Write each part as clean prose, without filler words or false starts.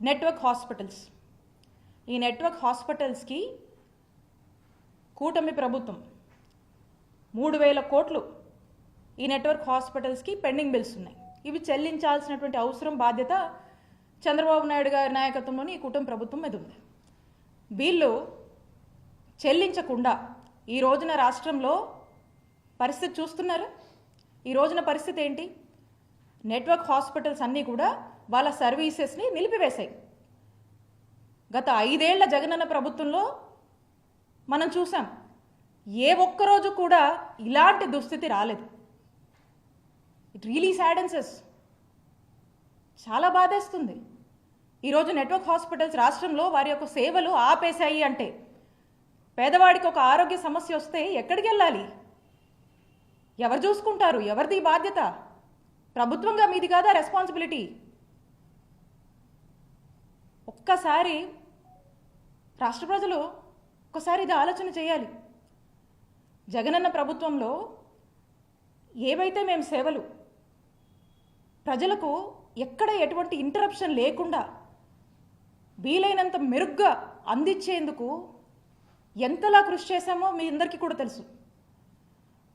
Network hospitals. ఈ network హాస్పిటల్స్కి కూటమి ప్రభుత్వం 3,000 కోట్లు ఈ నెట్వర్క్ హాస్పిటల్స్కి పెండింగ్ బిల్స్ ఉన్నాయి. ఇవి చెల్లించాల్సినటువంటి అవసరం, బాధ్యత చంద్రబాబు నాయుడు గారి నాయకత్వంలోని ఈ కూటమి ప్రభుత్వం మీద ఉంది. వీళ్ళు చెల్లించకుండా ఈ రోజున రాష్ట్రంలో పరిస్థితి చూస్తున్నారు. ఈ రోజున పరిస్థితి ఏంటి? నెట్వర్క్ హాస్పిటల్స్ అన్నీ కూడా వాళ్ళ సర్వీసెస్ని నిలిపివేశాయి. గత 5 ఏళ్ల జగనన్న ప్రభుత్వంలో మనం చూసాం, ఏ ఒక్కరోజు కూడా ఇలాంటి దుస్థితి రాలేదు. It really saddens. చాలా బాధేస్తుంది. ఈరోజు నెట్వర్క్ హాస్పిటల్స్ రాష్ట్రంలో వారి యొక్క సేవలు ఆపేశాయి అంటే, పేదవాడికి ఒక ఆరోగ్య సమస్య వస్తే ఎక్కడికి వెళ్ళాలి? ఎవరు చూసుకుంటారు? ఎవరిది బాధ్యత? ప్రభుత్వంగా మీది కాదా రెస్పాన్సిబిలిటీ? ఒక్కసారి రాష్ట్ర ప్రజలు ఒక్కసారి ఇది ఆలోచన చేయాలి. జగనన్న ప్రభుత్వంలో ఏవైతే మేము సేవలు ప్రజలకు ఎక్కడ ఎటువంటి ఇంటరప్షన్ లేకుండా వీలైనంత మెరుగ్గా అందించేందుకు ఎంతలా కృషి చేశామో మీ అందరికీ కూడా తెలుసు.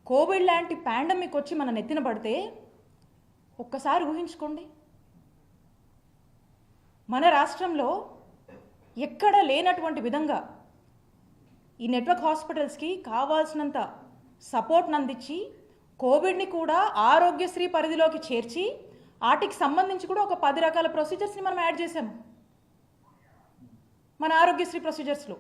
కోవిడ్ లాంటి పాండమిక్ వచ్చి మన నెత్తిన పడితే ఒక్కసారి ఊహించుకోండి. మన రాష్ట్రంలో ఎక్కడ లేనటువంటి విధంగా ఈ నెట్వర్క్ హాస్పిటల్స్కి కావాల్సినంత సపోర్ట్ని అందించి, కోవిడ్ని కూడా ఆరోగ్యశ్రీ పరిధిలోకి చేర్చి, వాటికి సంబంధించి కూడా ఒక 10 రకాల ప్రొసీజర్స్ని మనం యాడ్ చేసాము మన ఆరోగ్యశ్రీ ప్రొసీజర్స్లో.